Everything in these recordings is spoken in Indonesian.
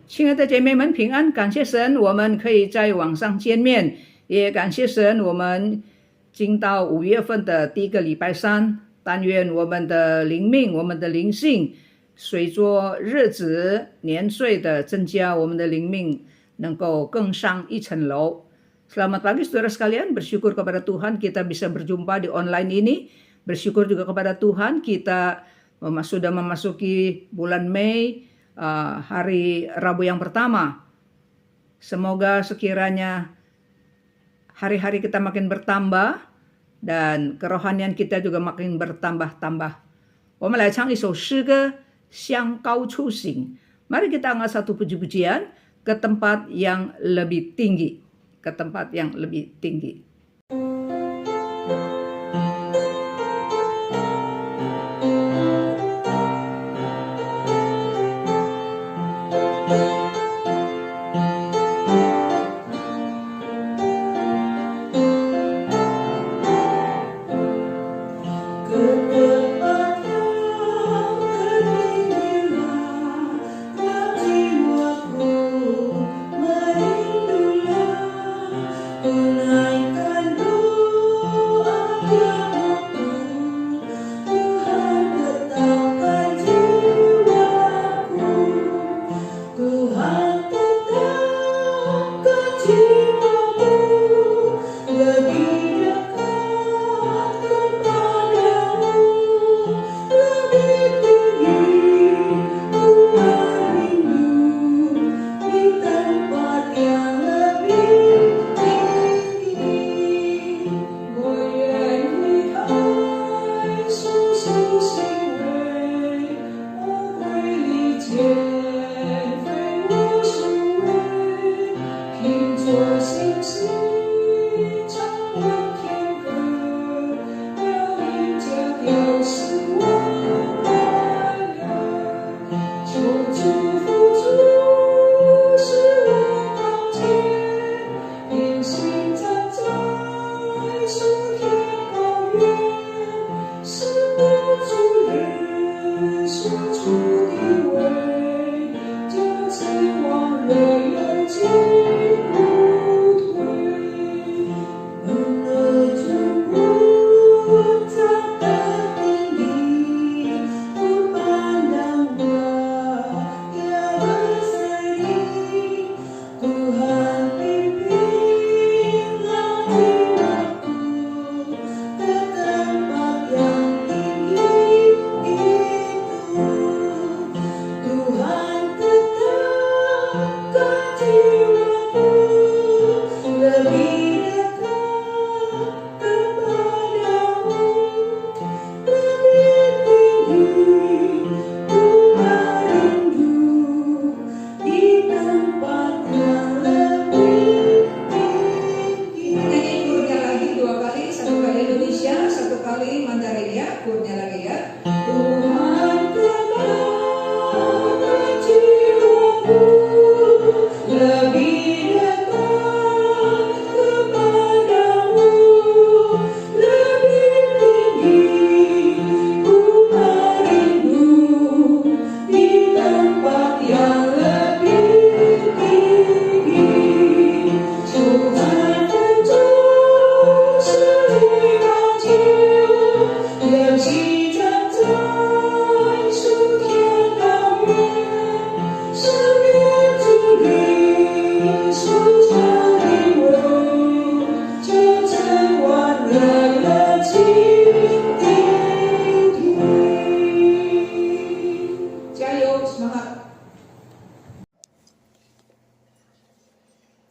亲爱的姐妹们平安，感谢神，我们可以在网上见面，也感谢神，我们进到5月份的第一个礼拜三，但愿我们的灵命，我们的灵性，随着日子年岁的增加，我们的灵命能够更上一层楼。Selamat pagi saudara sekalian, bersyukur kepada Tuhan kita bisa berjumpa di online ini. Bersyukur juga kepada Tuhan kita sudah memasuki bulan Mei, hari Rabu yang pertama. Semoga sekiranya hari-hari kita makin bertambah dan kerohanian kita juga makin bertambah-tambah. 我们来唱一首诗歌，向高处行。Mari kita angkat satu puji-pujian ke tempat yang lebih tinggi. Ke tempat yang lebih tinggi.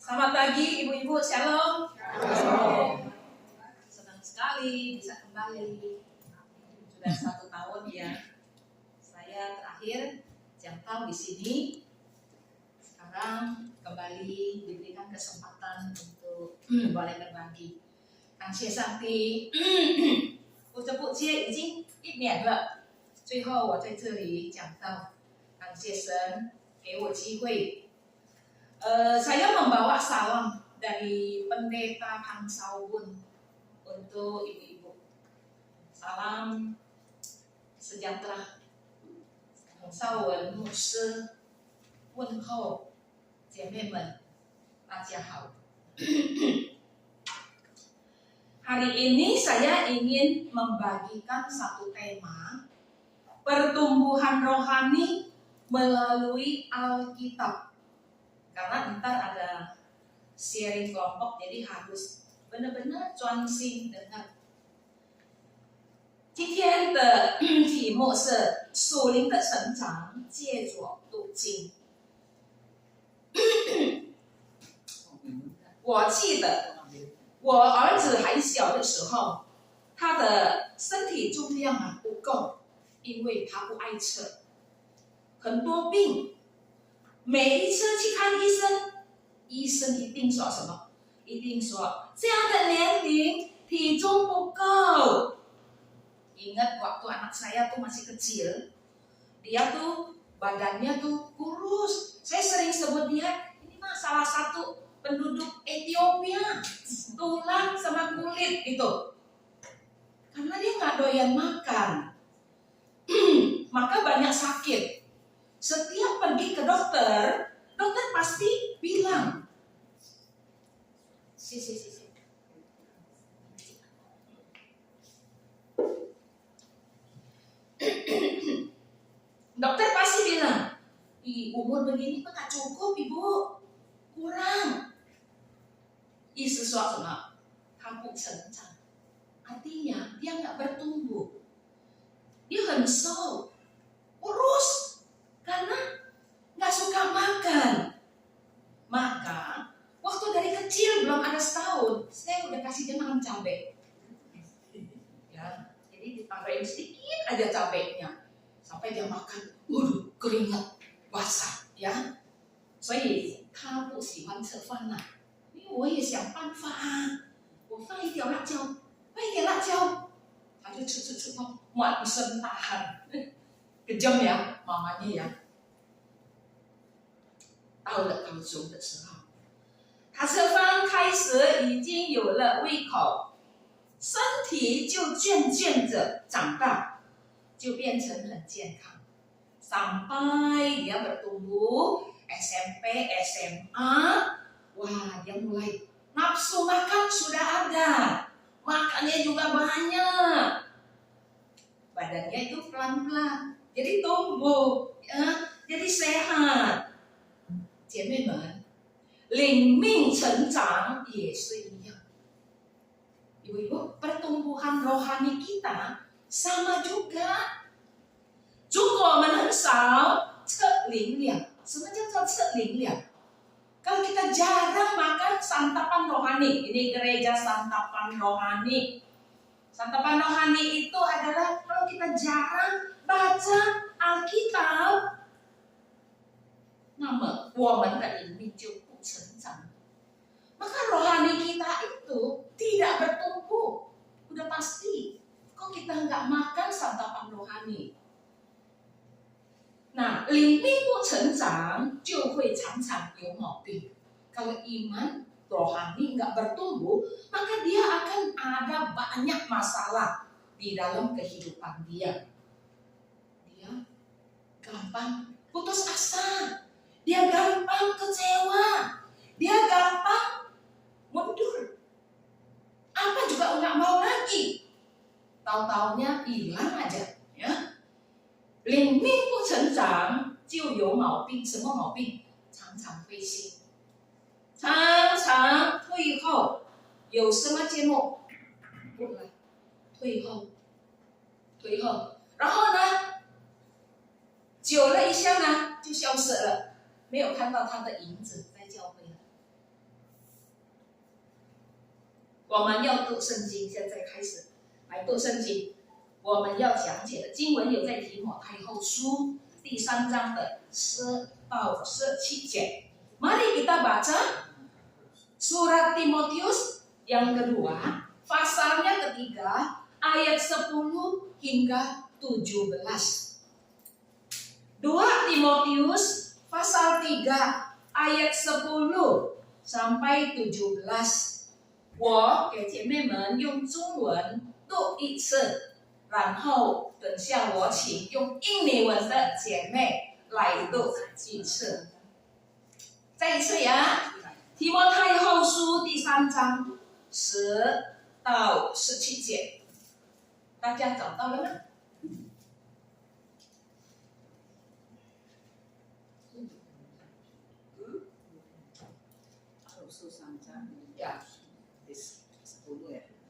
Selamat pagi ibu-ibu, shalom. Shalom. Senang sekali bisa kembali. Sudah 1 tahun ya. Saya terakhir jangkau di sini. Sekarang kembali diberikan kesempatan untuk boleh berbagi. 感谢上帝，我这部街已经1年了。最后我在这里讲到，感谢神给我机会。Saya membawa salam dari Pendeta Pangsawun untuk ibu-ibu. Salam sejahtera. Pangsawun 牧师问候姐妹们，大家好。Hari ini saya ingin membagikan satu tema pertumbuhan rohani melalui Alkitab. Karena ntar ada sharing kelompok, jadi harus benar-benar 专心dengar。今天的题目是属灵的成长，借着读经。我记得我儿子还小的时候，他的身体重量不够，因为他不爱吃，很多病。每一次去看医生，医生一定说什么？一定说这样的年龄体重不够。Ingat waktu anak saya tuh masih kecil, dia tuh badannya tuh kurus. Saya sering sebut dia, ini mah salah satu penduduk Ethiopia, tulang sama kulit gitu. Karena dia nggak doyan makan, maka banyak sakit. Setiap pergi ke dokter, dokter pasti bilang, dokter pasti bilang, umur begini kok tak cukup ibu, kurang. 意思说什么？他不成长， artinya dia nggak bertumbuh, dia 很瘦， kurus, karena nggak suka makan. Maka waktu dari kecil belum ada setahun, saya udah kasih dia makan cabai. Ya, jadi ditambahin sedikit aja cabainya, sampai dia makan, waduh keringat basah, ya. 所以他不喜欢吃饭了。我也想办法啊，我放一条辣椒，放一点辣椒，他就吃到满身大汗，kejam ya mamanya ya。到了高中的时候，他吃饭开始已经有了胃口，身体就渐渐的长大，就变成很健康。sampai dia bertumbuh SMP SMA。Wah, dia mulai nafsu makan sudah ada, makannya juga banyak, badannya itu pelan-pelan, jadi tumbuh, ya, jadi sehat. 姐妹们，灵命成长也是一样。Ibu-ibu, pertumbuhan rohani kita sama juga. 如果我们很少测灵粮，什么叫做测灵粮？ Kalau kita jarang makan santapan rohani, ini gereja santapan rohani. Santapan rohani itu adalah kalau kita jarang baca Alkitab, 那么我们的灵命就不成长。Maka rohani kita itu tidak bertumbuh, udah pasti. Kok kita nggak makan santapan rohani? 那灵命不成长，就会常常有毛病。Kalau iman rohani nggak bertumbuh, maka dia akan ada banyak masalah di dalam kehidupan dia. Dia gampang putus asa, dia gampang kecewa, dia gampang mundur. Apa juga nggak mau lagi, tahu-taunya hilang aja, ya. 灵命不成长就有毛病，什么毛病？常常灰心，常常退后。有什么节目？不来，退后，退后。然后呢，久了一下呢，就消失了，没有看到他的影子在教会了。我们要读圣经，现在开始来读圣经。 我们要讲解的经文有在提摩太后书第3章的10到17节。Mari kita baca surat Timotius yang kedua, pasalnya ketiga, ayat 10 hingga 17. 2 Timotius pasal 3 ayat 10 sampai 17。我给姐妹们用中文读一次。 然后等下我请用印尼文的姐妹来读一次。再一次呀，提摩太后书第3章10到17节，大家找到了吗？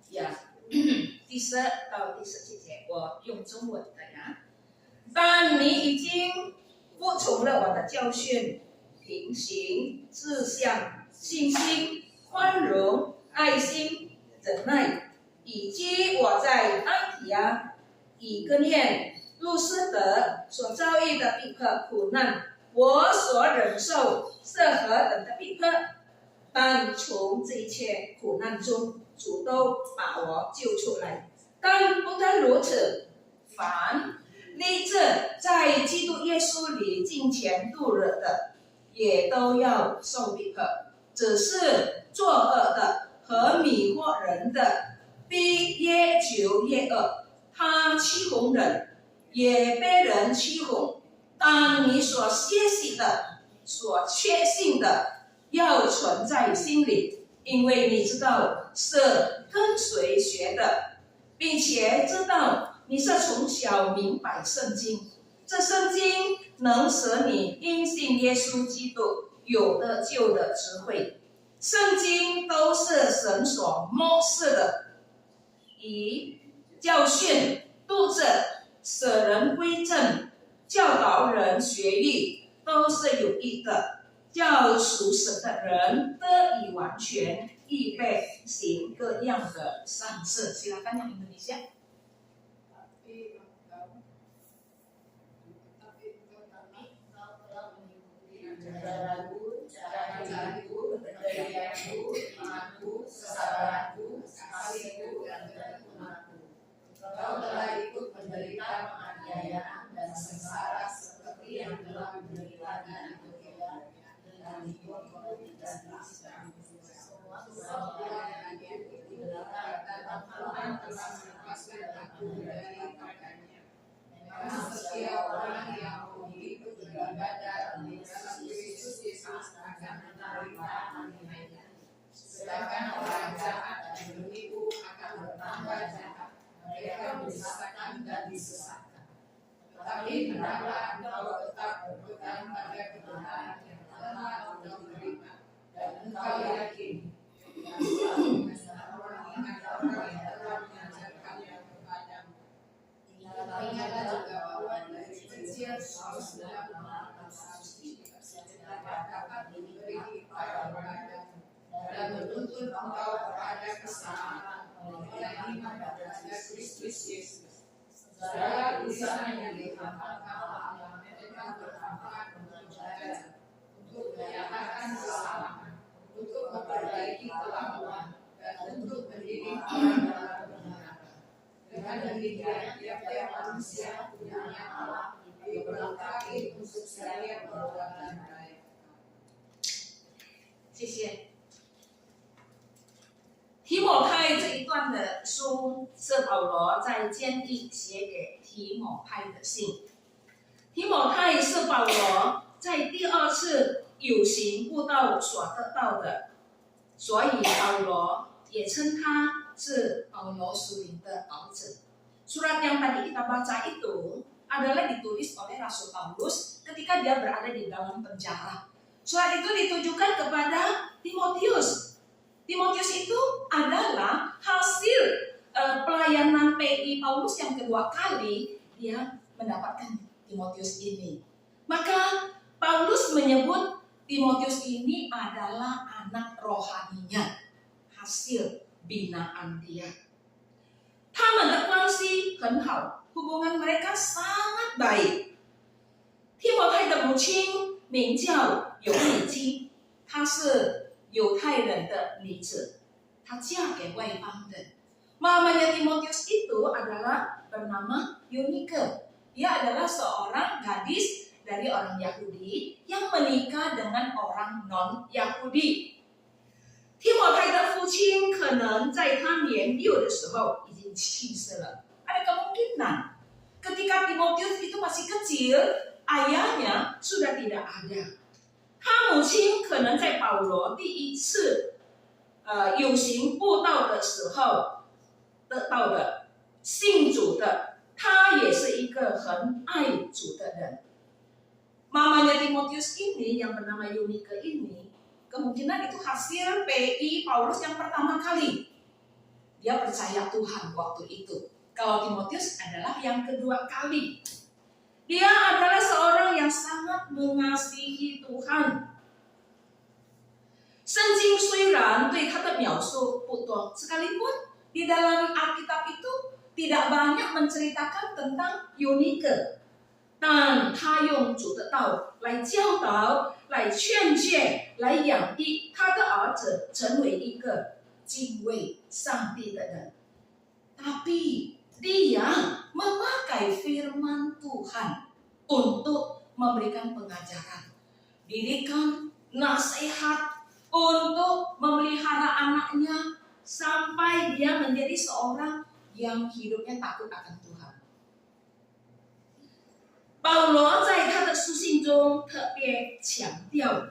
呀，第10到第17节，我用中文的呀。但你已经服从了我的教训，平行、志向、信心、宽容、爱心、忍耐，以及我在安提阿、以哥念、路斯德所遭遇的逼迫苦难，我所忍受是何等的逼迫，但从这一切苦难中，主都把我救出来。但不但如此，凡立志在基督耶稣里敬虔度日的，也都要受逼迫。只是作恶的和迷惑人的，必越久越恶。他欺哄人，也被人欺哄。但你所歇息的、所确信的，要存在心里，因为你知道是跟随学的，并且知道你是从小明白圣经。这圣经能使你因信耶稣基督有得救的智慧。圣经都是神所默示的，以教训、督责、使人归正、教导人学艺，都是有益的，叫属神的人得以完全，预备行各样的善事。Silakan yang Indonesia. Caraku, pendirianku, imanku, kesabaranku, kasihku, dan ketekunan-Ku. Engkau telah ikut menderita penganiayaan dan sengsara seperti yang telah menderita di Antiokhia dan di Ikonium dan Listra. Semua yang aku menderita dalam Tuhan telah melepaskan aku daripadanya. Memang setiap orang yang begitu beribadah di dalam Kristus Yesus akan menerima anugerahnya. Sedangkan orang jahat dan menipu akan bertambah jahat. Mereka mendustakan dan disesatkan. Tetapi hendaklah engkau tetap berpegang pada kebenaran yang telah engkau terima, dan engkau yakin dan selalu mengingat orang yang telah mengajarkannya kepadamu. Ingatlah juga bahwa dari kecil kau sudah mengenal suci dan dapat diberi kepadamu dan menuntun engkau kepada keselamatan oleh iman kepada Kristus Yesus. Segala tulisan yang dihampirkan Allah memang bermanfaat untuk belajar, untuk menyatakan kesalahan, untuk memperbaiki kelakuan, dan untuk mendidik orang dalam kebenaran. Dengan demikian, tiap-tiap manusia punya Allah diperlengkapi untuk setiap perbuatan baik. 谢谢。提摩太这一段的书是保罗在监狱写给提摩太的信。提摩太是保罗在第2次有形布道所得到的，所以保罗也称他是保罗属灵的儿子。Surat yang tadi kita baca itu adalah ditulis oleh Rasul Paulus ketika dia berada di dalam penjara. Surat itu ditujukan kepada Timotius. Timotius itu adalah hasil pelayanan PI Paulus yang kedua kali dia mendapatkan Timotius ini. Maka Paulus menyebut Timotius ini adalah anak rohaninya, hasil binaan dia. 他们的关系很好， hubungan mereka sangat baik. 提摩太的母亲名叫犹尼基，她是犹太人的女子，她嫁给外邦人。Mamanya Timotius itu adalah bernama Yunike. Dia adalah seorang gadis dari orang Yahudi yang menikah dengan orang non-Yahudi. 提摩太的父亲可能在他年幼的时候已经去世了。Ada kemungkinan ketika Timotius itu masih kecil, ayahnya sudah tidak ada. 他母亲可能在保罗第一次有形布道的时候得到的信主的，他也是一个很爱主的人。Mamanya Timotius ini yang bernama Eunike ini kemungkinan itu hasil PI Paulus yang pertama kali. Dia percaya Tuhan waktu itu. Kalau Timotius adalah yang kedua kali. Dia adalah seorang yang sangat mengasihi Tuhan. 圣经虽然对他的描述不多， sekalipun di dalam Alkitab itu tidak banyak menceritakan tentang Eunike. 但他用主的道来教导，来劝诫，来养育他的儿子成为一个敬畏上帝的人。Tapi dia memakai firman Tuhan untuk memberikan pengajaran, didikan, nasihat, untuk memelihara anaknya sampai dia menjadi seorang yang hidupnya takut akan Tuhan. 保罗在他的书信中特别强调，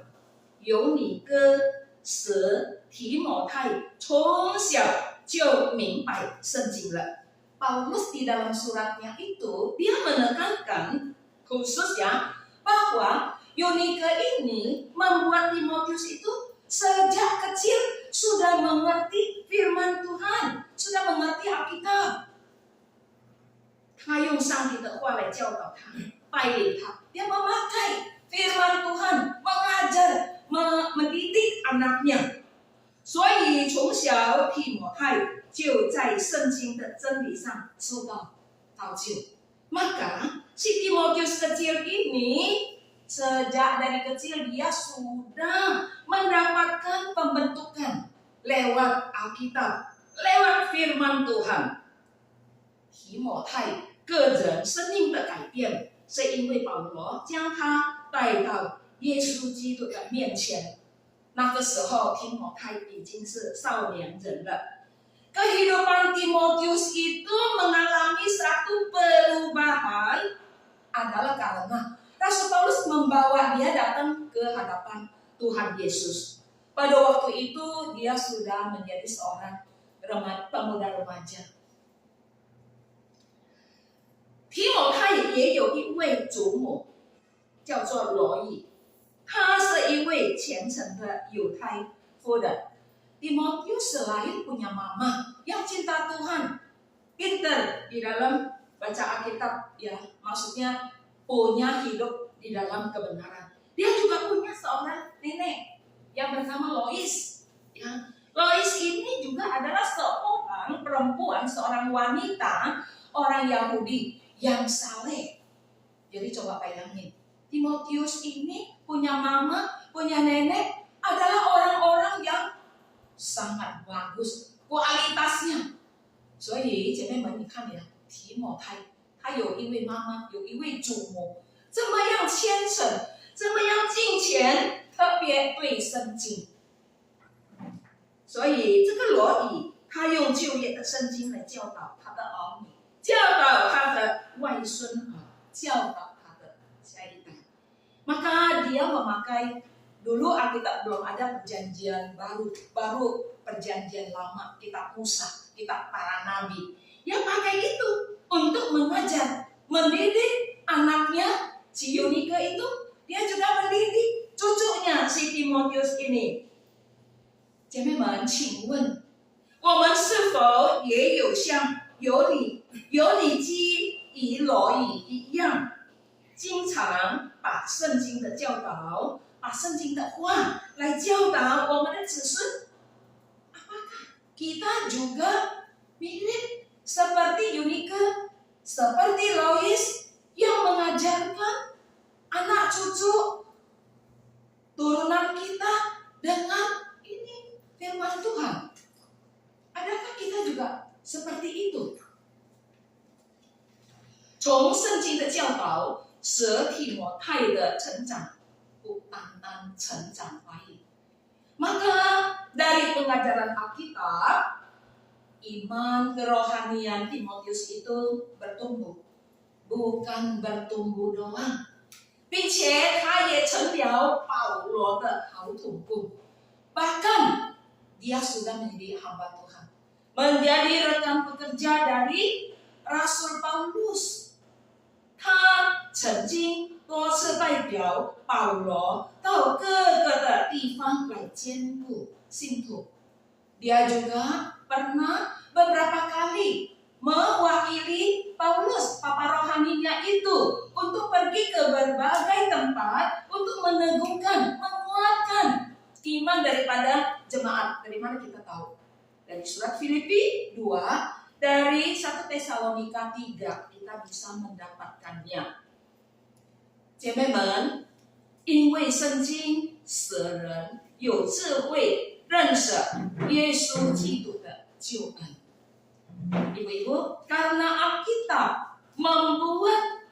有你哥使提摩太从小就明白圣经了。Paulus di dalam suratnya itu dia menekankan khususnya bahwa Eunike ini membuat Timotius itu sejak kecil sudah mengerti firman Tuhan, sudah mengerti Alkitab. 他用上帝的话来教导他，带领他。Dia memakai firman Tuhan, mengajar, mendidik anaknya. 所以从小提摩太就在圣经的真理上受到造就。Maka si Timotius kecil ini sejak dari kecil dia sudah mendapatkan pembentukan lewat Alkitab, lewat firman Tuhan. 提摩太个人生命的改变，是因为保罗将他带到耶稣基督的面前。那个时候，提摩太已经是少年人了。Kehidupan Timotius itu mengalami satu perubahan adalah karena Rasul Paulus membawa dia datang ke hadapan Tuhan Yesus. Pada waktu itu dia sudah menjadi seorang pemuda remaja. 提摩太也有一位祖母，叫做罗伊，她是一位虔诚的犹太妇人。Timotius selain punya mama yang cinta Tuhan, pintar di dalam baca Alkitab, ya maksudnya punya hidup di dalam kebenaran. Dia juga punya seorang nenek yang bernama Lois. Ya, Lois ini juga adalah seorang perempuan, seorang wanita, orang Yahudi yang saleh. Jadi coba bayangin, Timotius ini punya mama, punya nenek, adalah orang-orang yang sangat bagus kualitasnya. 所以姐妹们，你看呀，提摩太他有一位妈妈，有一位祖母，这么样虔诚，这么样敬虔，特别对圣经。所以这个罗以他用旧约的圣经来教导他的儿女，教导他的外孙儿，教导他的下一代。Maka dia memakai, dulu Alkitab belum ada perjanjian baru perjanjian lama, kitab Musa, kitab para nabi. Dia pakai itu untuk mengajar, mendidik anaknya, si Eunike itu, dia juga mendidik cucunya si Timotius ini. 姐妹们，请问我们是否也有像有你基以罗以一样，经常把圣经的教导，把圣经的话来教导我们的子孙？ Apakah kita juga mirip seperti Eunike, seperti Lois yang mengajarkan anak cucu turunan kita dengan ini firman Tuhan? Adakah kita juga seperti itu? 从圣经的教导使提摩太的成长不单单成长而已。Maka dari pengajaran Alkitab, iman kerohanian Timotius itu bertumbuh, bukan bertumbuh doang, 并且他也成了保罗 Paulo的好同工. Bahkan dia sudah menjadi hamba Tuhan, menjadi rekan pekerja dari Rasul Paulus. 他曾经多次代表保罗到各个的地方来兼顾信徒. Dia juga pernah beberapa kali mewakili Paulus, papa rohaninya itu, untuk pergi ke berbagai tempat untuk meneguhkan, menguatkan iman daripada jemaat. Dari mana kita tahu? Dari surat Filipi 2, dari 1 Tesalonika 3 kita bisa mendapatkannya. 姐妹们，因为圣经使人有智慧认识耶稣基督的救恩。 Ibu-ibu, karena Alkitab membuat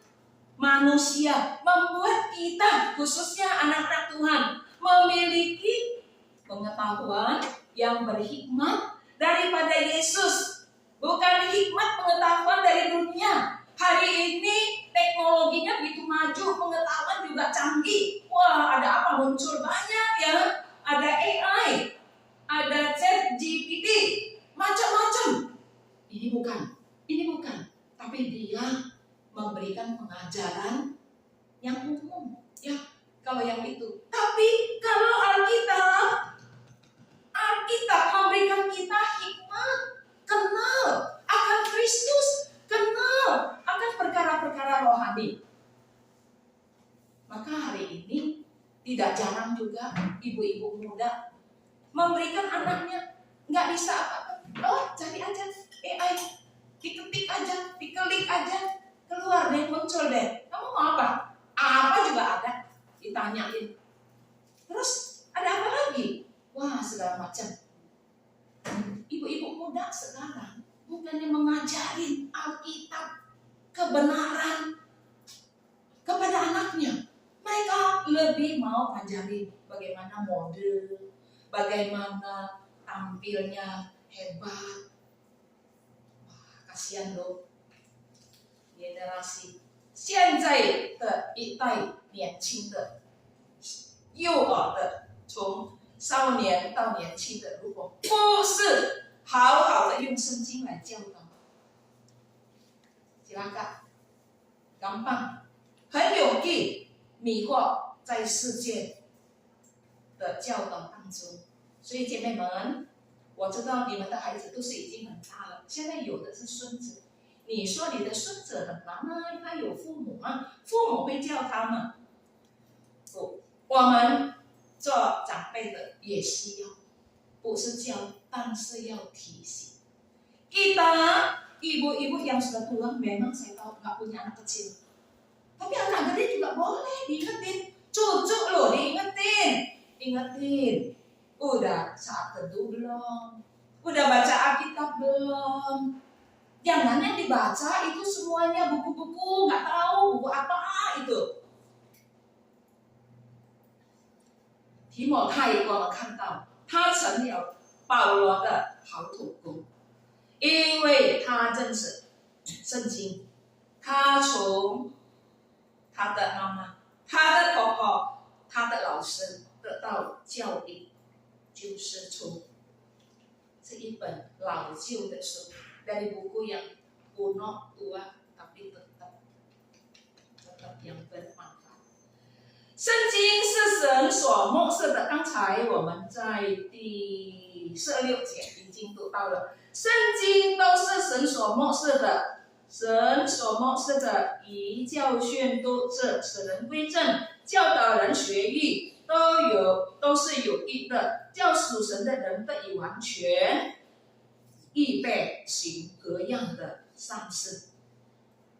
manusia, membuat kita, khususnya anak-anak Tuhan, memiliki pengetahuan yang berhikmat daripada Yesus. Bukan hikmat pengetahuan dari dunia. Hari ini teknologinya begitu maju, pengetahuan juga canggih. Wah, ada apa? Muncul banyak ya. Ada AI, ada ChatGPT, macam-macam. Ini bukan. Tapi dia memberikan pengajaran yang umum. Ya, kalau yang itu. Tapi kalau Alkitab memberikan kita hikmat, kenal akan Kristus, kenal akan perkara-perkara rohani. Maka hari ini tidak jarang juga ibu-ibu muda memberikan anaknya, nggak bisa apa-apa. Oh, cari aja AI, diketik aja, diklik aja, keluar deh, muncul deh. Kamu mau apa? Apa juga ada, ditanyain. Terus ada apa lagi? Wah, segala macam. Ibu-ibu muda sekarang bukannya mengajarin Alkitab, kebenaran kepada anaknya. Mereka lebih mau ngajarin bagaimana mode, bagaimana tampilnya hebat. Wah, kasihan loh generasi 现在的一代年轻的幼儿的，从少年到年轻的，如果不是好好的用圣经来教导， silakan gampang 很容易迷惑在世界的教导当中。所以姐妹们，我知道你们的孩子都是已经很大了，现在有的是孙子。你说你的孙子很难吗？他有父母吗？父母会教他们。不，我们做长辈的也需要，不是教，但是要提醒。Kita ibu-ibu yang sudah tua, memang saya tahu nggak punya anak kecil, tapi anak gede juga boleh diingetin. Cucu loh ingetin. Udah saat teduh belum? Udah baca Alkitab belum? Jangan yang dibaca itu semuanya buku-buku, nggak tahu buku apa itu. 提摩太我们看到他成了保罗的好同工，因为他认识圣经，他从他的妈妈、他的婆婆、他的老师得到教育，就是从这一本老旧的书。 dari buku yang kuno tua tapi tetap yang bermanfaat. 圣经是神所默示的，刚才我们在第16节已经读到了，圣经都是神所默示的，神所默示的，以教训、督责、使人归正、教导人学艺，都是有益的，叫属神的人得以完全。 预备行各样的善事。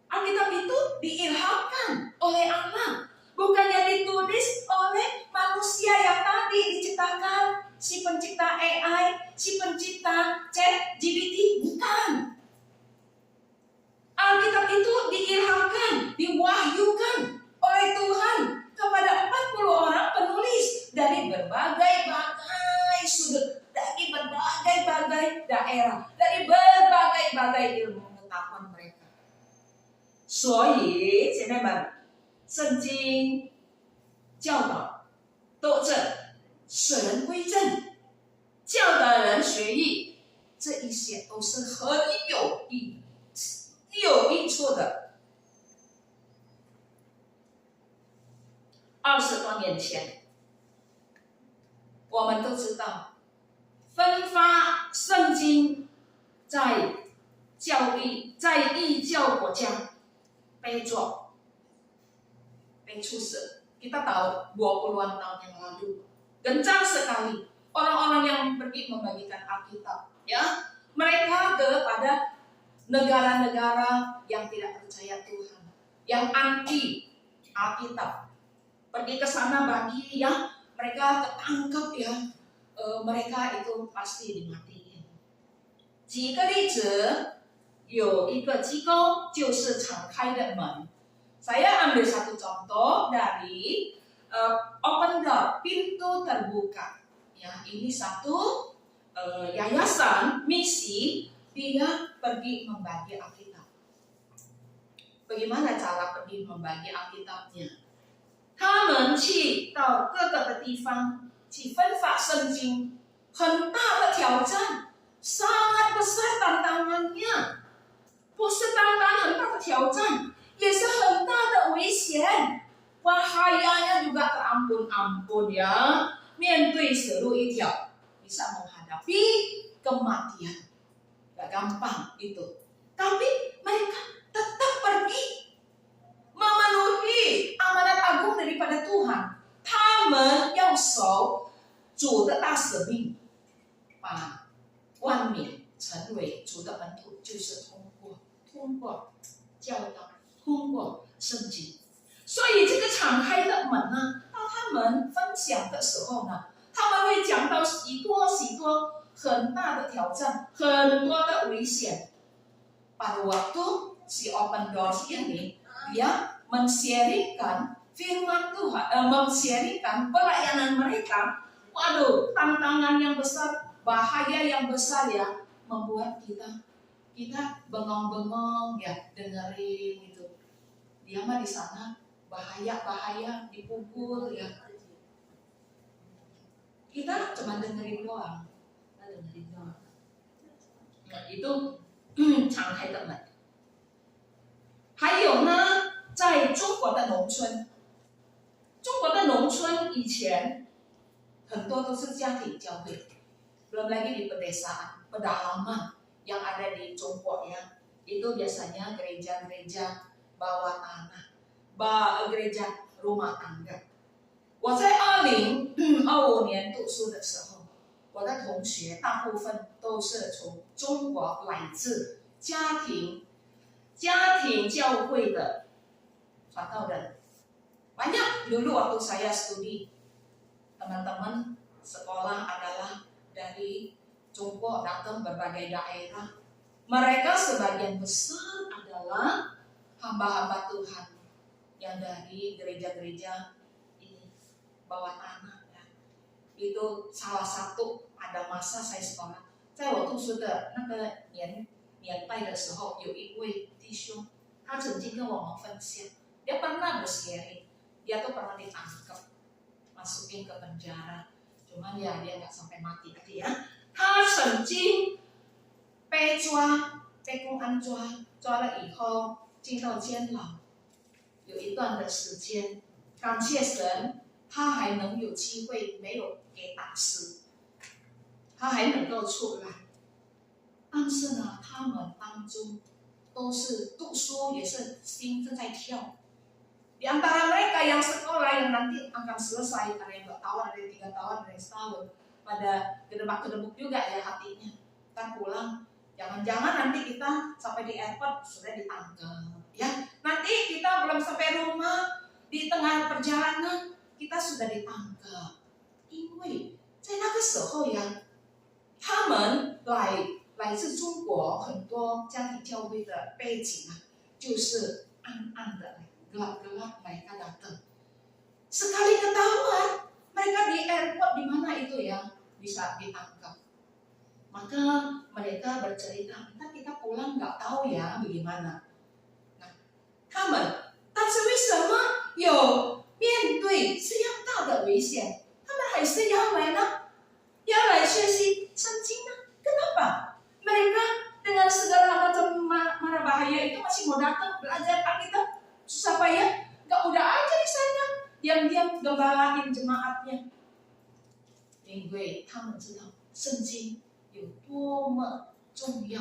Alkitab itu diilhamkan oleh Allah, bukannya ditulis oleh manusia yang tadi diciptakan, si pencipta AI, si pencipta ChatGPT, bukan. Alkitab itu diilhamkan, diwahyukan oleh Tuhan kepada 40 orang penulis dari berbagai-bagai sudut, dari berbagai-bagai daerah, dari berbagai-bagai ilmu pengetahuan mereka. 所以姐妹们，圣经教导、斗争都是很有益处的。20多年前，我们都知道，分发圣经在异教国家被出事. Kita tahu 20-an tahun yang lalu, gencar sekali orang-orang yang pergi membagikan Alkitab, ya, mereka kepada negara-negara yang tidak percaya Tuhan, yang anti Alkitab, pergi ke sana bagi, ya, mereka ketangkap, ya, mereka itu pasti dimatiin. 举个例子，有一个机构就是敞开的门。Saya ambil satu contoh dari Open Door, pintu terbuka. Ya, ini satu yayasan misi, dia pergi membagi Alkitab. Bagaimana cara pergi membagi Alkitabnya? 他们去到各个的地方去分发圣经，很大的挑战， sangat besar tantangannya. 不是单单很大的挑战， 也是很大的危险， bahayanya juga terampun-ampun, ya. 面对死路一条， bisa menghadapi kematian, gak gampang itu. Tapi mereka tetap pergi memenuhi amanat agung daripada Tuhan. 他们要守主的大使命， 把万民成为主的门徒， 就是通过教导， 通过圣经。 所以这个敞开的门呢， 当他们分享的时候呢， 他们会讲到许多很大的挑战， 很多的危险。 Pada waktu si Open Doors ini, dia men-sharingkan firman Tuhan, men-sharingkan pelayanan mereka. Waduh, tantangan yang besar, bahaya yang besar, ya, membuat kita bengong-bengong, ya, dengerin gitu. Dia mah di sana bahaya dipukul, ya. Kita cuma dengerin doang. Nah, itu 敞开的门。还有呢，在中国的农村， 中国的农村以前很多都是家庭教会， belum lagi di pedesaan, pedalaman yang ada di Jongkok, ya, itu biasanya gereja-gereja bawah tanah, gereja rumah tangga. 我在2025年读书的时候， 我的同学大部分都是从中国来自家庭教会的传道人。 Banyak dulu waktu saya studi, teman-teman sekolah adalah dari Jongkok, datang berbagai daerah. Mereka sebagian besar adalah hamba-hamba Tuhan yang dari gereja-gereja ini bawah tanah, ya. Itu salah satu pada masa saya sekolah. 在我读书的那个年代的时候，有一位弟兄，他曾经跟我们分享， dia pernah bersharing, dia tuh pernah ditangkap, masukin ke penjara, cuman ya dia nggak sampai mati tadi, ya. 他曾经被公安抓了以后进到监牢，有一段的时间，感谢神，他还能有机会没有给打死，他还能够出来。但是呢，他们当中都是读书，也是心正在跳。 Di antara mereka yang sekolah yang nanti akan selesai, ada yang 2 tahun, ada yang 3 tahun, ada yang setahun, pada gedebak-gedebuk juga, ya, hatinya. Kita pulang, jangan-jangan nanti kita sampai di airport sudah ditangkap, ya. Nanti kita belum sampai rumah, di tengah perjalanan kita sudah ditangkap. 因为在那个时候呀， 他们来自中国很多家庭教会的背景啊， 就是暗暗的 gelap-gelap mereka datang. Sekali ketahuan, mereka di airport di mana itu, ya, bisa ditangkap. Maka mereka bercerita, kita pulang nggak tahu, ya, bagaimana. Nah, 他们，但是为什么有面对这样大的危险，他们还是要来呢？要来学习圣经呢？ Kenapa? Mereka dengan segala macam mara bahaya itu masih mau datang belajar Alkitab? Susah payah? Gak udah aja di sana, diam-diam gembalain jemaatnya. 因为他们知道圣经有多么重要，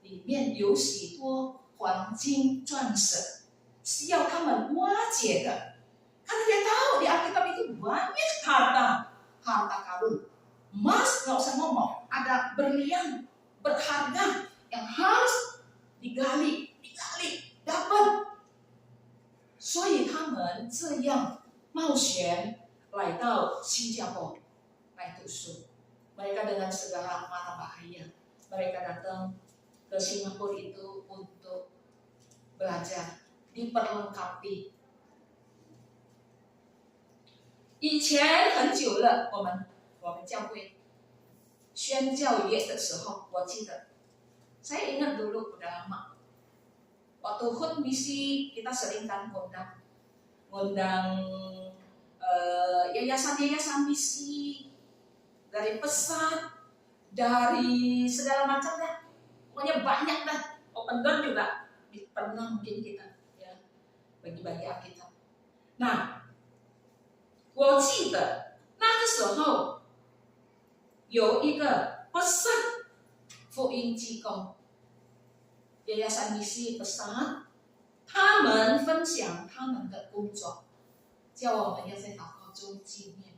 里面有许多黄金钻石是要他们挖掘的。Karena dia tahu di Alkitab itu banyak harta karun, emas nggak usah ngomong, ada berlian berharga yang harus digali, dapat. 所以他们这样冒险来到新加坡来读书。Mereka dengan segala mara bahaya, mereka datang ke Singapura itu untuk belajar, diperlengkapi. 以前很久了，我们教会宣教月的时候，我记得saya ingat dulu udah lama. Waktu HUT misi kita sering kan ngundang yayasan-yayasan misi dari pesat, dari segala macam dah, pokoknya banyak dah. Open door juga pernah mungkin kita ya bagi-bagi Alkitab. Nah, 我记得那个时候有一个pesat福音机构。Yayasan Misi Pesat， 他们分享他们的工作，叫我们要在祷告中纪念。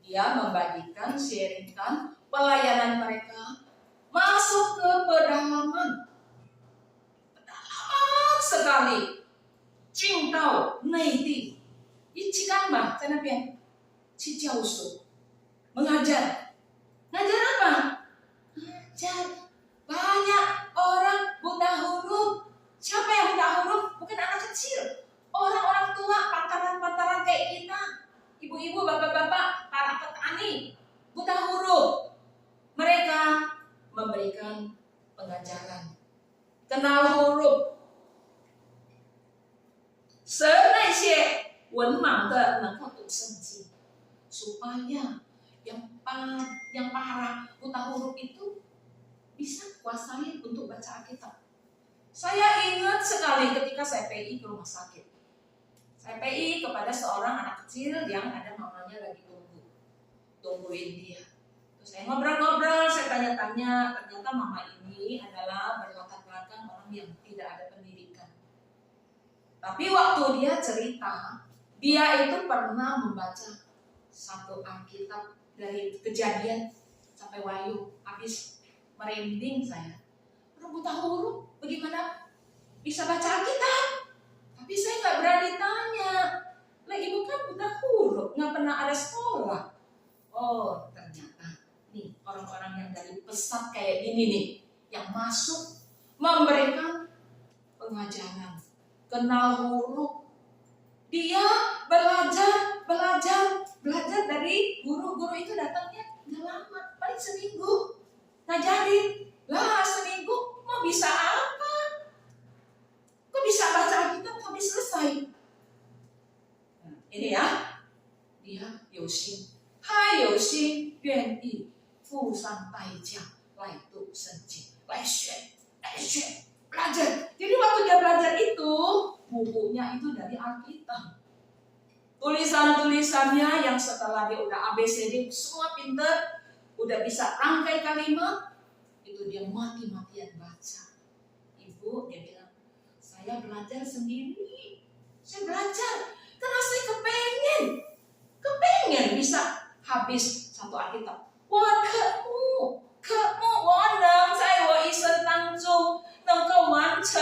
Dia membagikan, sharingkan pelayanan mereka masuk ke pedalaman sekali， 进到内地，一起干嘛？在那边去教书，mengajar apa？ mengajar banyak orang buta huruf. Siapa yang buta huruf? Bukan anak kecil, orang-orang tua, pantaran-pantaran kayak kita, ibu-ibu, bapak-bapak, para petani buta huruf. Mereka memberikan pengajaran kenal huruf. 使那些文盲的能够读圣经， supaya yang parah buta huruf itu bisa kuasai untuk baca Alkitab. Saya ingat sekali ketika saya PI ke rumah sakit. Saya PI kepada seorang anak kecil yang ada mamanya lagi tungguin dia. Terus saya ngobrol-ngobrol, saya tanya-tanya, ternyata mama ini adalah berlatar belakang orang yang tidak ada pendidikan. Tapi waktu dia cerita, dia itu pernah membaca satu Alkitab dari Kejadian sampai Wahyu, habis merinding saya. Orang buta huruf bagaimana bisa baca Alkitab? Tapi saya nggak berani tanya. Lagi bukan buta huruf, nggak pernah ada sekolah. Oh, ternyata nih orang-orang yang dari pesat kayak gini nih, yang masuk memberikan pengajaran, kenal huruf. Dia belajar dari guru-guru itu datangnya nggak lama, paling seminggu. Ngajarin, lah seminggu mau bisa apa? Kok bisa baca Alkitab sampai selesai? Nah, ini ya, dia 有心，他有心愿意付上代价来读圣经，来选 belajar. Jadi waktu dia belajar itu, bukunya itu dari Alkitab. Tulisan-tulisannya yang setelah dia udah ABCD semua pinter, udah bisa rangkai kalimat, itu dia mati-matian baca. Ibu, dia bilang, saya belajar sendiri. Saya belajar karena saya kepengen bisa habis satu Alkitab. 我渴慕我能在我一生当中能够完成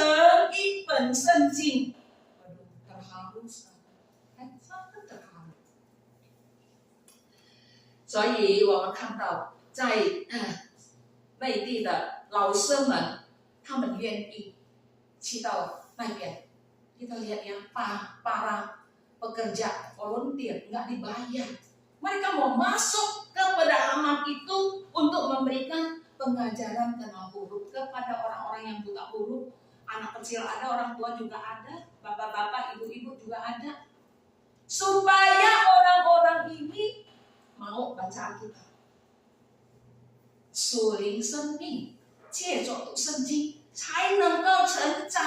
一本圣经。 Waduh, terharu sekali. Sangat terharu. 所以我们看到在内地的老师们，他们愿意去到那边。Kita lihat ya, para pekerja volunteer nggak dibayar. Mereka mau masuk ke pedalaman itu untuk memberikan pengajaran kenal huruf kepada orang-orang yang buta huruf. Anak kecil ada, orang tua juga ada, bapak-bapak, ibu-ibu juga ada. Supaya orang-orang ini mau baca Alkitab. Suling seni, 借着读圣经才能够成长.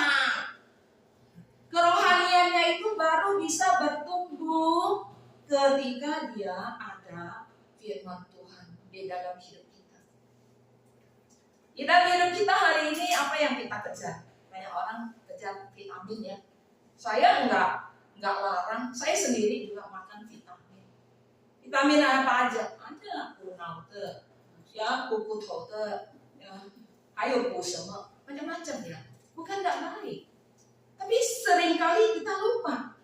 Kerohaniannya itu baru bisa bertumbuh ketika dia ada firman Tuhan di dalam hidup kita. Di dalam hidup kita hari ini apa yang kita kejar? Banyak orang kejar vitamin ya. Saya enggak larang, saya sendiri juga makan vitamin. Vitamin apa aja? Ada kunau de, ya kuku头的, ya, 还有补什么 macam-macam ya. Bukan enggak baik. Tapi seringkali kita lupa.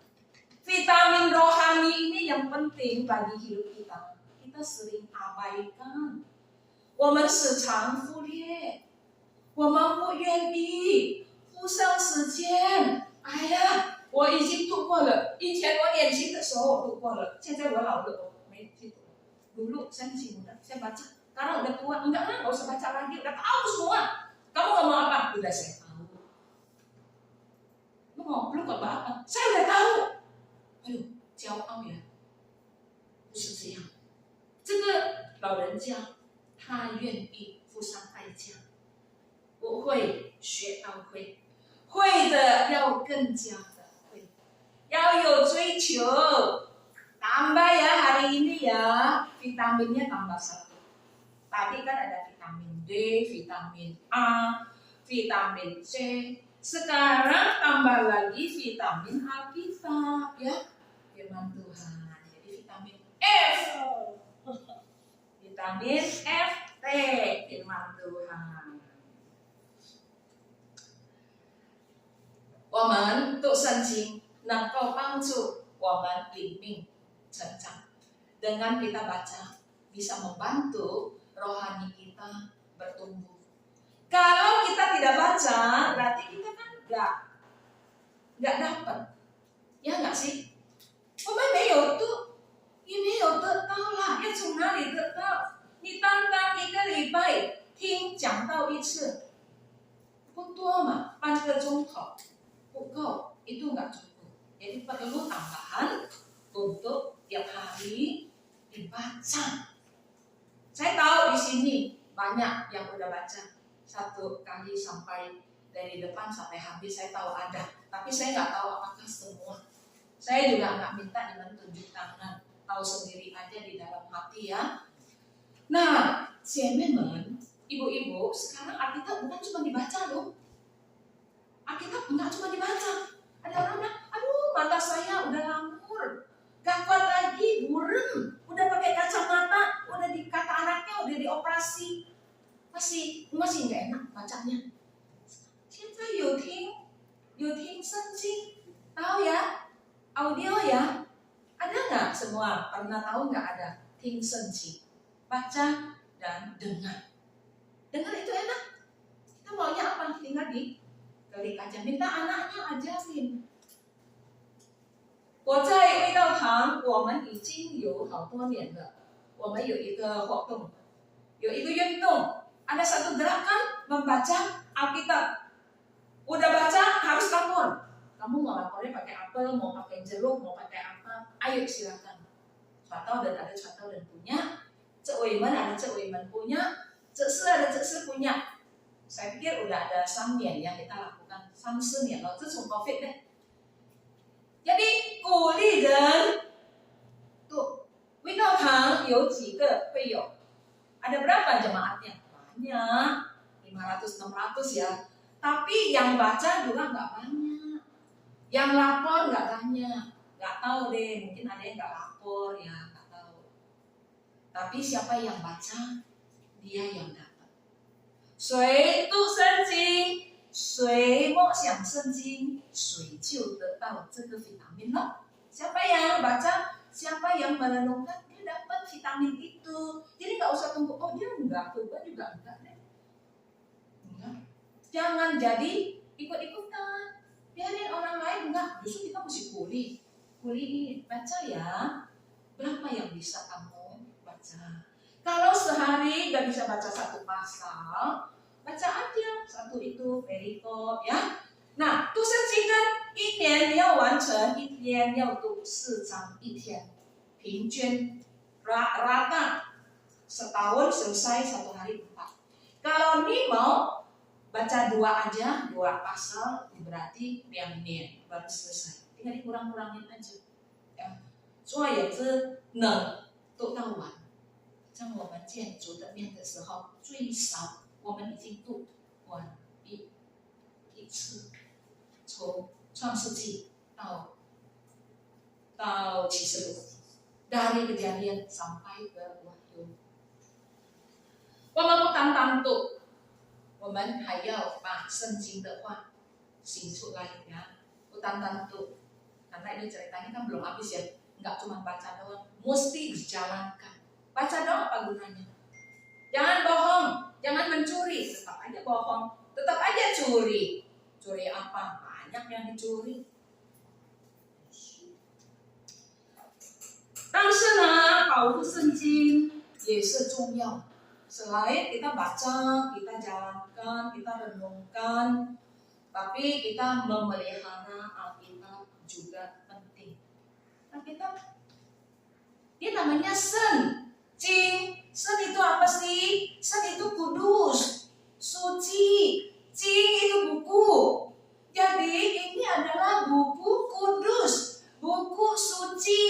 Vitamin rohani ini yang penting bagi hidup kita. Kita sering abaikan. 我们时常忽略，我们不愿意付上时间。哎呀，我已经读过了，以前我年轻的时候我读过了，现在我老了我没去读。Dulu saya masih muda, saya baca. Sekarang udah tua, enggak lah, nggak usah baca lagi, udah tahu semua. Kamu ngomong apa? Udah saya tahu. Lu ngomong apa? Saya udah tahu. Aduh, 骄傲呀，不是这样。这个老人家他愿意付上代价，不会学到会，会的要更加的会，要有追求。Tambah ya hari ini ya, vitaminnya tambah 1. Tadi kan ada vitamin D, vitamin A, vitamin C. Sekarang tambah lagi vitamin Alkitab ya, firman Tuhan. Jadi vitamin F, vitamin F, T, firman Tuhan. 我们读圣经能够帮助我们灵命成长. Dengan kita baca bisa membantu rohani kita bertumbuh. Kalau kita tidak baca, berarti kita kan nggak dapat, ya nggak sih? 我们没有读，也没有得到啦，要从哪里得到？你单单1个礼拜听讲道1次，不多嘛，半个钟头不够，itu nggak cukup. Jadi perlu tambahan untuk tiap hari dibaca. Saya tahu di sini banyak yang udah baca 1 kali sampai dari depan sampai habis, saya tahu ada. Tapi saya nggak tahu apakah semua. Saya juga nggak minta dengan tunjuk tangan, tahu sendiri aja di dalam hati ya. Nah, 姐妹们, ibu-ibu, sekarang Alkitab bukan cuma dibaca loh. Alkitab nggak cuma dibaca. Ada orang bilang, aduh mata saya udah lamur, gak kuat lagi, burem, udah pakai kacamata, udah di kataraknya udah dioperasi, masih nggak enak bacanya. 现在有听圣经, tahu ya, audio ya, ada nggak semua? Pernah tahu nggak ada? 听圣经, baca dan dengar. Dengar itu enak. Kita maunya apa? Tinggal di klik aja, minta anaknya ajarin. 我在味道堂，我们已经有好多年了。我们有一个活动，有一个运动，ada satu gerakan membaca Alkitab. Udah baca harus lapor. Kamu mau lapornya pakai apel, mau pakai jeruk, mau pakai apa? Ayo silakan. Catau dan ada catau dan punya. Cek Weiman ada Cek Weiman punya. Cek Se ada Cek Se punya. Saya pikir udah ada 3年 yang kita lakukan, 3-4年了，这从 COVID 呢。Jadi 鼓励人tuh, 味道堂有几个会友? Ada berapa jemaatnya? Banyak, 500-600 ya. Tapi yang baca juga nggak banyak, yang lapor nggak banyak. Nggak tahu deh, mungkin ada yang nggak lapor ya, nggak tahu. Tapi siapa yang baca, dia yang dapat. 谁读圣经，谁默想圣经，谁就得到这个 vitamin loh. Siapa yang baca, siapa yang merenungkan, dia dapat vitamin itu. Jadi nggak usah tunggu, oh dia enggak, gue juga enggak deh. Enggak. Jangan jadi ikut-ikutan. Biarin orang lain enggak, justru kita mesti kuliah baca ya. Berapa yang bisa kamu baca? Kalau sehari nggak bisa baca 1 pasal, baca aja 1 itu perikop ya. Nah, 读圣经呢，1年你要完成1天要读4章1天，平均rata setahun selesai 1 hari 4. Kalau nih mau baca 2 aja, 2 pasal, berarti 2年 baru selesai. Tinggal dikurang-kurangin aja. Ya. 所以是能读到完。像我们建筑的面的时候，最少我们已经读完一次，从创世纪到启示录，dari kejadian sampai ke wahyu。我们不单单读，我们还要把圣经的话写出来ya，不单单读。Karena ini ceritanya kan belum habis ya, nggak cuma baca doang, mesti dijalankan. Baca doang apa gunanya? Jangan bohong, jangan mencuri, tetap aja bohong, tetap aja curi. Curi apa? Banyak yang dicuri. 但是呢，保护圣经也是重要。Selain kita baca, kita jalankan, kita renungkan, tapi kita memelihara Alkitab juga penting. Alkitab, dia namanya sen. Jing, sen itu apa sih? Sen itu kudus, suci. Jing itu buku. Jadi ini adalah buku kudus, buku suci.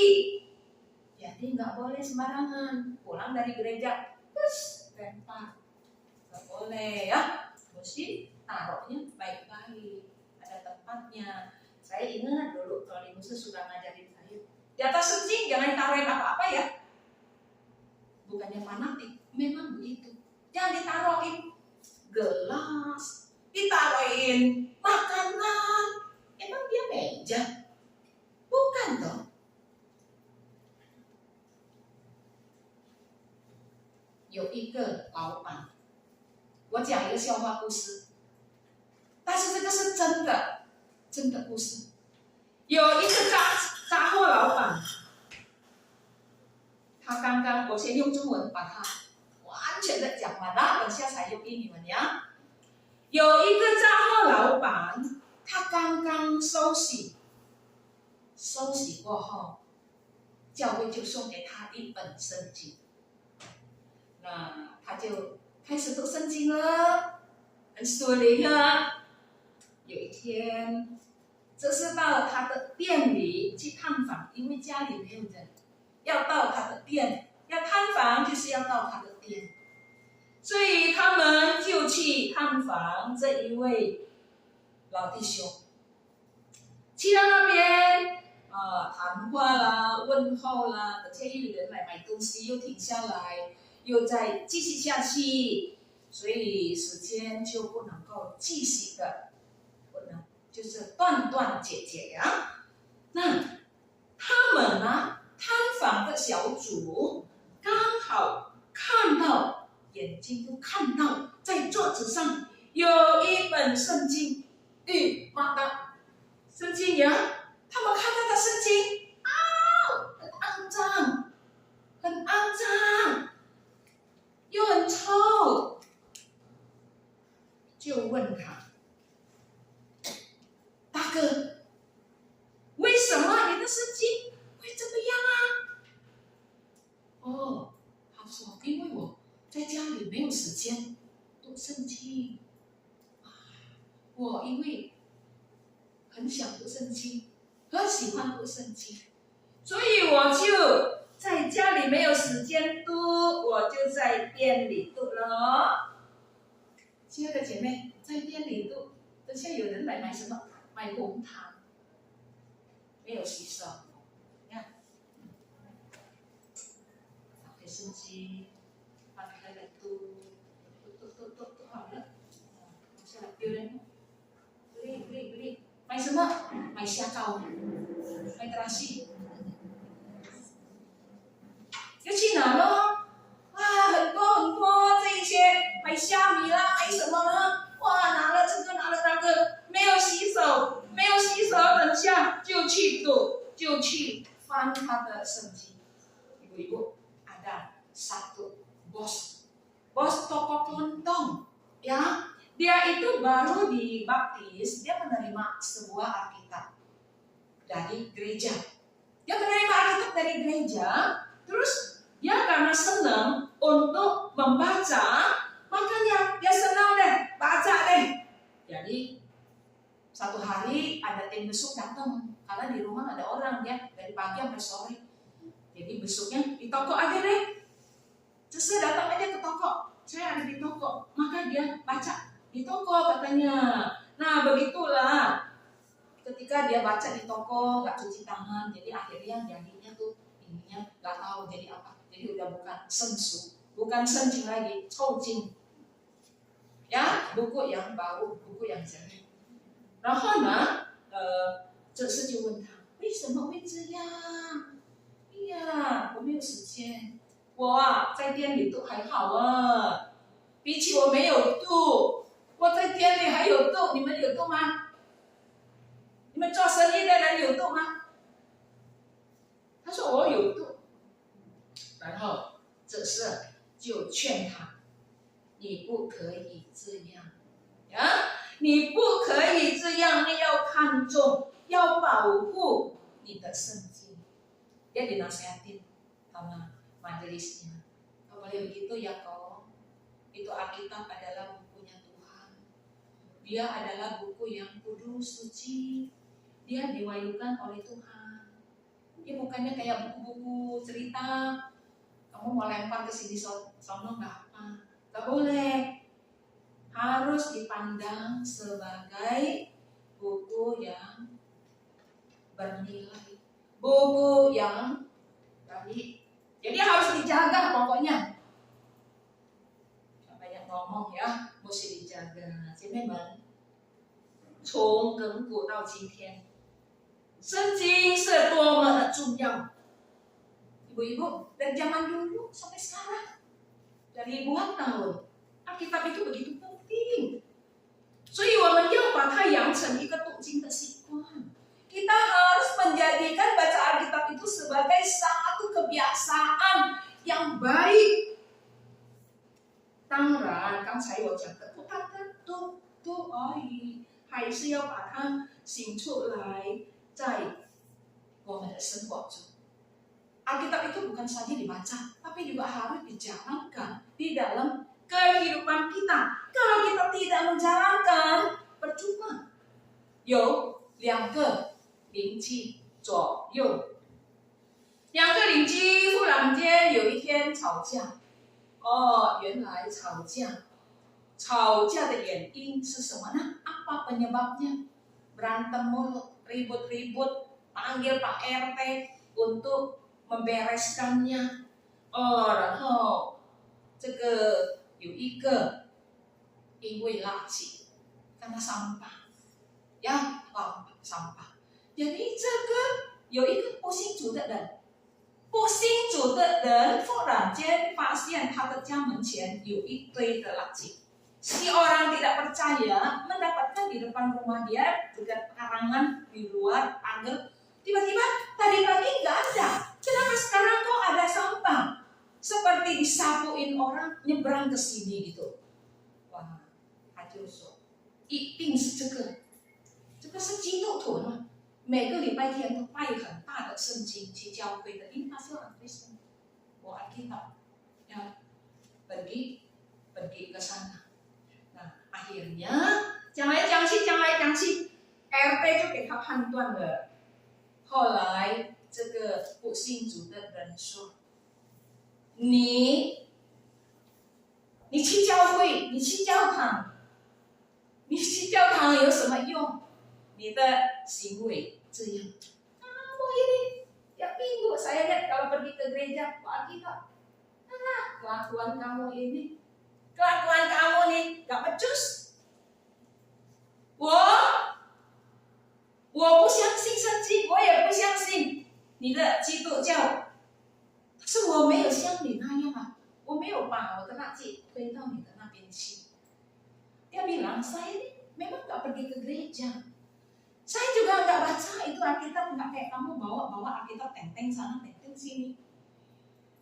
Jadi nggak boleh sembarangan. Pulang dari gereja, terus lempar. Nggak boleh ya. Mesti taruhnya baik-baik. Ada tempatnya. Saya ingat dulu kalau Ibu suka ngajarin saya. Di atas suci jangan taruhin apa-apa ya. Bukannya fanatik, memang begitu. Jangan ditaruhin gelas, ditaruhin makanan. Emang dia meja? Bukan dong. 有一个老板，我讲一个笑话故事，但是这个是真的，真的故事。有一个杂货老板。他刚刚，我先用中文把它完全的讲完了，等下才用英语文呀。有一个杂货老板，他刚刚收洗过后，教会就送给他一本圣经，那他就开始读圣经了，很属灵啊。有一天，这是到他的店里去探访，因为家里没有人。要到他的店，要探访就是要到他的店，所以他们就去探访这一位老弟兄。去到那边，谈话啦，问候啦，等下又有人来买东西，又停下来，又再继续下去，所以时间就不能够继续的，不能就是断断续续呀。那他们呢？探访的小组刚好看到，眼睛都看到，在桌子上有一本圣经。妈的，圣经呀！他们看到的圣经很肮脏，很肮脏，又很臭，就问他，大哥，为什么你的圣经会这么样啊？哦，他说，因为我在家里没有时间读圣经，我因为很想读圣经，很喜欢读圣经，所以我就在家里没有时间读，我就在店里读了。亲爱的姐妹，在店里读，等下有人来买什么？买红糖，没有洗手。圣经，翻开来读好了，下来丢人，不对，买什么？买虾膏，买terasi，就去哪咯？很多这一些，买虾米啦，买什么呢？哇，拿了这个，拿了那个，没有洗手，等下就去读，就去翻他的圣经，ibu-ibu。Satu bos toko kelontong, ya, dia itu baru dibaptis, dia menerima sebuah Alkitab dari gereja. Dia menerima Alkitab dari gereja, terus dia karena senang untuk membaca, makanya dia di toko aja deh. Terus datang aja ke toko. Saya ada di toko, maka dia baca di toko katanya. Nah begitulah. Ketika dia baca di toko nggak cuci tangan, jadi akhirnya jadinya tuh ininya nggak tahu jadi apa. Jadi udah bukan sensu, bukan sencing lagi, cocing. Ya, buku yang bau, buku yang jernih. 然后呢，这事就问他为什么会这样？哎呀，我没有时间。我啊，在店里都还好啊，比起我没有度，我在店里还有度，你们有度吗？你们做生意的人有度吗？他说我有度，然后这事就劝他，你不可以这样啊，你不可以这样，你要看重，要保护你的圣经。Dia dinasihatin sama majelisnya. Gak boleh begitu ya kau. Itu Alkitab adalah bukunya Tuhan. Dia adalah buku yang kudus, suci. Dia diwahyukan oleh Tuhan. Dia bukannya kayak buku-buku cerita. Kamu mau lempar ke sini sono nggak apa. Gak boleh. Harus dipandang sebagai buku yang bernilai. Buku yang baik. Jadi harus dijaga pokoknya. Banyak ngomong ya, mesti dijaga. 姐妹们，从亘古到今天，圣经是多么的重要。Ibu-ibu, dari zaman dulu sampai sekarang, dari ribuan tahun, Alkitab itu begitu penting. 所以我们要把它养成一个读经的习惯。Kita harus menjadikan baca Alkitab itu sebagai satu kebiasaan yang baik. 当然，刚才我讲的不单单读而已，还是要把它醒出来，在我们的生活中。Alkitab itu bukan saja dibaca, tapi juga harus dijalankan di dalam kehidupan kita. Kalau kita tidak menjalankan, percuma. 有2个邻居左右，2个邻居忽然间有一天吵架。哦，原来吵架的原因是什么呢？ Apa penyebabnya? Berantem mulu, ribut-ribut, panggil Pak RT untuk membereskannya. 哦，然后这个有一个因为垃圾karena sampah， ya， sampah。Jadi 这个有一个不信主的人，忽然间发现他的家门前有一堆的垃圾。Si orang tidak percaya mendapatkan di depan rumah dia juga karangan di luar pagar. Tiba-tiba tadi pagi nggak ada. Kenapa sekarang kok ada sampah? Seperti disapuin orang nyebrang ke sini gitu. Wah, 他就说一定是这个是基督徒吗？每个礼拜天都带很大的圣经去教会的，因为他是orang Kristen. Bawa Alkitab, ya pergi ke sana. Nah, akhirnya 讲来讲去 ，RT 就给他判断了。后来这个不信主的人说：“你去教会，你去教堂有什么用？你的行为这样。Kamu ini tiap minggu saya lihat kalau pergi ke gereja bawa Alkitab. Kelakuan kamu nih gak becus. 我不相信圣经，我也不相信你的基督教，但是我没有像你那样啊，我没有把我的垃圾推到你的那边去。Dia bilang saya ini memang gak pergi ke gereja. Saya juga nggak baca itu Alkitab, nggak kayak kamu bawa Alkitab tenteng sana tenteng sini.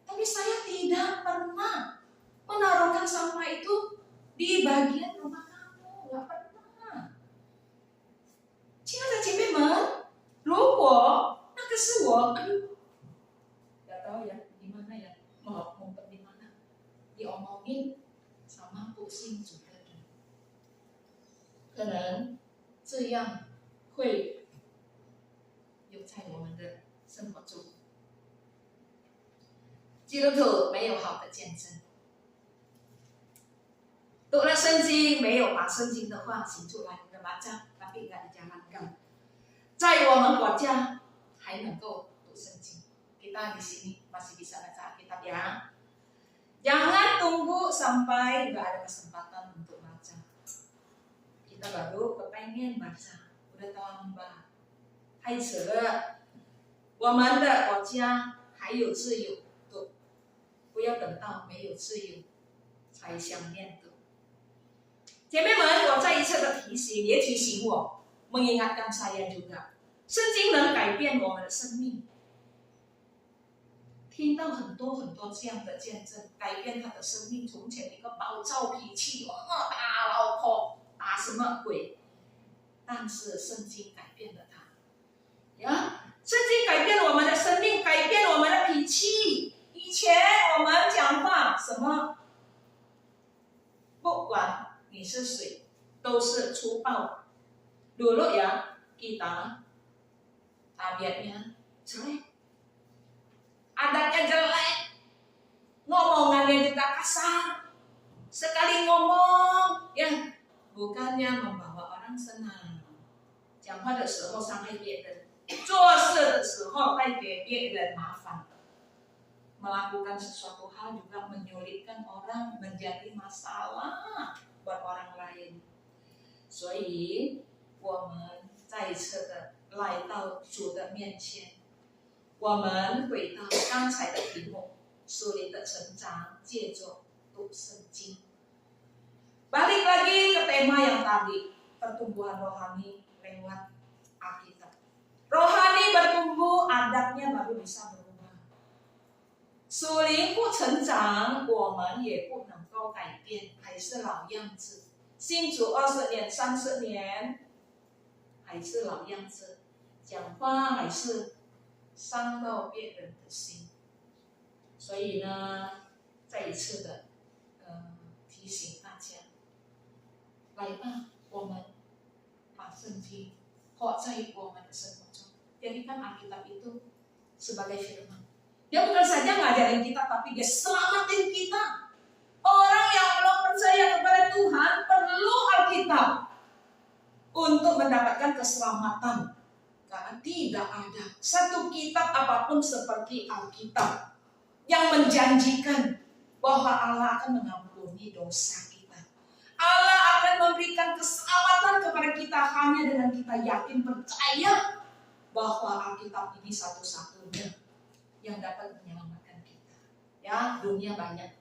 Tapi saya tidak pernah menaruhkan sampah itu di bagian rumah kamu, nggak pernah. 亲爱的姐妹们，如果那个是我，nggak tahu ya di mana ya, mau ngumpet di mana, diomongin sama 不信主的人，可能这样。会有在我们的生活中。基督徒没有好的见证，读了圣经没有把圣经的话行出来的baca tapi nggak dijalankan，在我们国家还能够读圣经。Kita di sini masih bisa baca Alkitab ya. Jangan tunggu sampai nggak ada kesempatan untuk baca. Kita baru kepengen baca, udah terlambat. 开始了，我们的国家还有自由读，不要等到没有自由才想念读。姐妹们，我再一次的提醒，也提醒我， mengingatkan saya juga， 圣经能改变我们的生命。听到很多这样的见证，改变他的生命。从前一个暴躁脾气，打老婆，打什么鬼？但是圣经改变了他。圣经改变我们的生命，改变我们的脾气。以前我们讲话什么，不管你是谁，都是粗暴。Dulu ya kita tabiatnya jelek, adatnya jelek, ngomongannya juga kasar. Sekali ngomong, ya bukannya membawa orang senang， 讲话的时候伤害别人，做事的时候带给别人麻烦， melakukan sesuatu hal juga menyulitkan orang， menjadi masalah buat orang lain。 所以我们再一次的来到主的面前，我们回到刚才的题目，属灵的成长，借着读圣经。Balik lagi ke tema yang tadi, pertumbuhan rohani lewat Alkitab. Rohani bertumbuh, adatnya baru bisa berubah. 属灵不成长，我们也不能够改变，还是老样子。信主20年、30年。 还是老样子，讲话还是伤到别人的心，所以呢，再一次的提醒大家，来吧，我们把圣经活在我们的生活中。Jadikan Alkitab itu sebagai firman. Dia bukan saja ngajarin kita, tapi dia selamatin kita. Orang yang belum percaya kepada Tuhan perlu Alkitab untuk mendapatkan keselamatan, karena tidak ada satu kitab apapun seperti Alkitab yang menjanjikan bahwa Allah akan mengampuni dosa kita. Allah akan memberikan keselamatan kepada kita hanya dengan kita yakin percaya bahwa Alkitab ini satu-satunya yang dapat menyelamatkan kita. Ya, dunia banyak.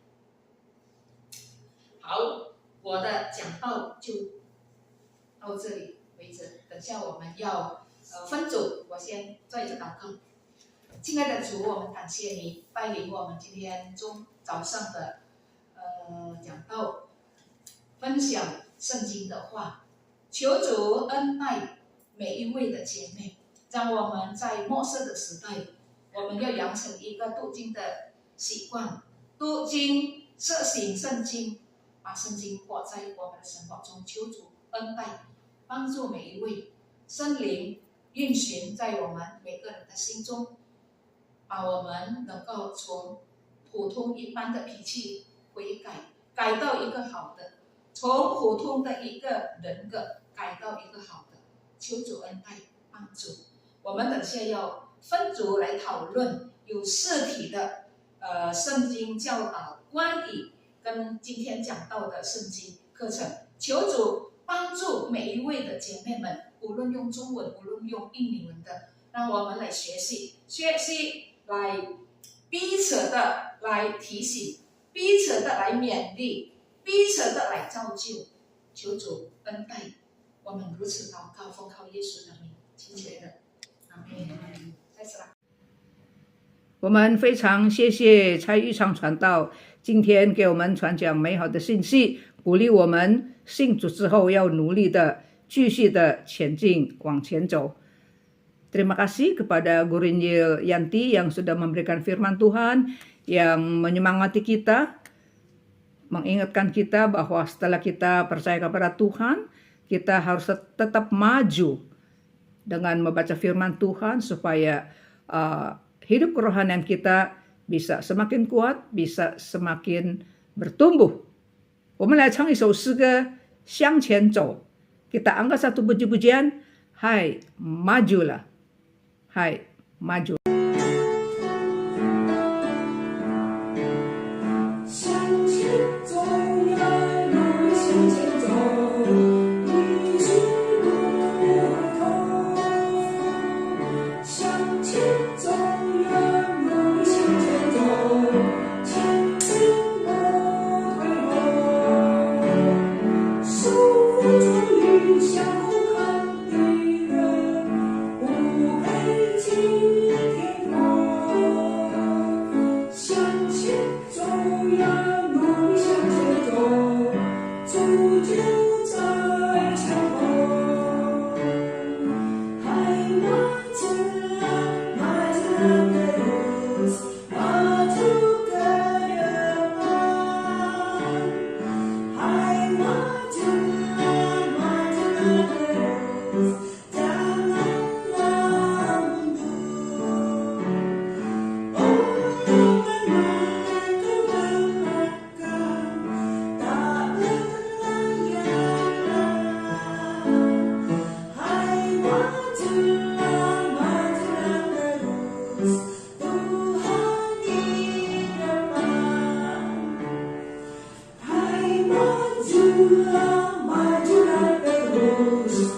好，我的讲道就 到这里为止，等下我们要分组，我先做一个祷告。亲爱的主，我们感谢你带领我们今天早上的讲道，分享圣经的话，求主恩待每一位的姐妹，让我们在末世的时代，我们要养成一个读经的习惯，读经摄醒圣经，把圣经活在我们的生活中，求主恩待。 帮助每一位圣灵运行在我们每个人的心中，把我们能够从普通一般的脾气悔改，改到一个好的，从普通的一个人格改到一个好的。求主恩待帮助。我们等下要分组来讨论有实体的圣经教导，关于跟今天讲到的圣经课程。求主 帮助每一位的姐妹们，无论用中文，无论用印尼文的，让我们来学习，来彼此的来提醒，彼此的来勉励，彼此的来造就。求主恩待，我们如此祷告，奉靠耶稣的名，亲切的，阿门。再次来。我们非常谢谢蔡玉昌传道今天给我们传讲美好的信息，鼓励我们信主之后要努力的继续的前进往前走。Terima kasih kepada Guru Injil Yanti yang sudah memberikan firman Tuhan yang menyemangati kita, mengingatkan kita bahwa setelah kita percaya kepada Tuhan, kita harus tetap maju dengan membaca firman Tuhan supaya hidup kerohanian kita bisa semakin kuat, bisa semakin bertumbuh. 我们来唱一首诗歌，向前走。Kita angkat satu puji-pujian, Hai majulah, Hai maju. 向前走呀，路向前走，一直不回头。向前走呀，路向前走，前进不回头。手扶着理想不堪的人，不配进天国。向前走呀，路向前走，主就在前头。还迈着啊，迈着那路，马就该人啊。还迈着啊，迈着那路，在那路。哦，Hai majulah, majulah terus.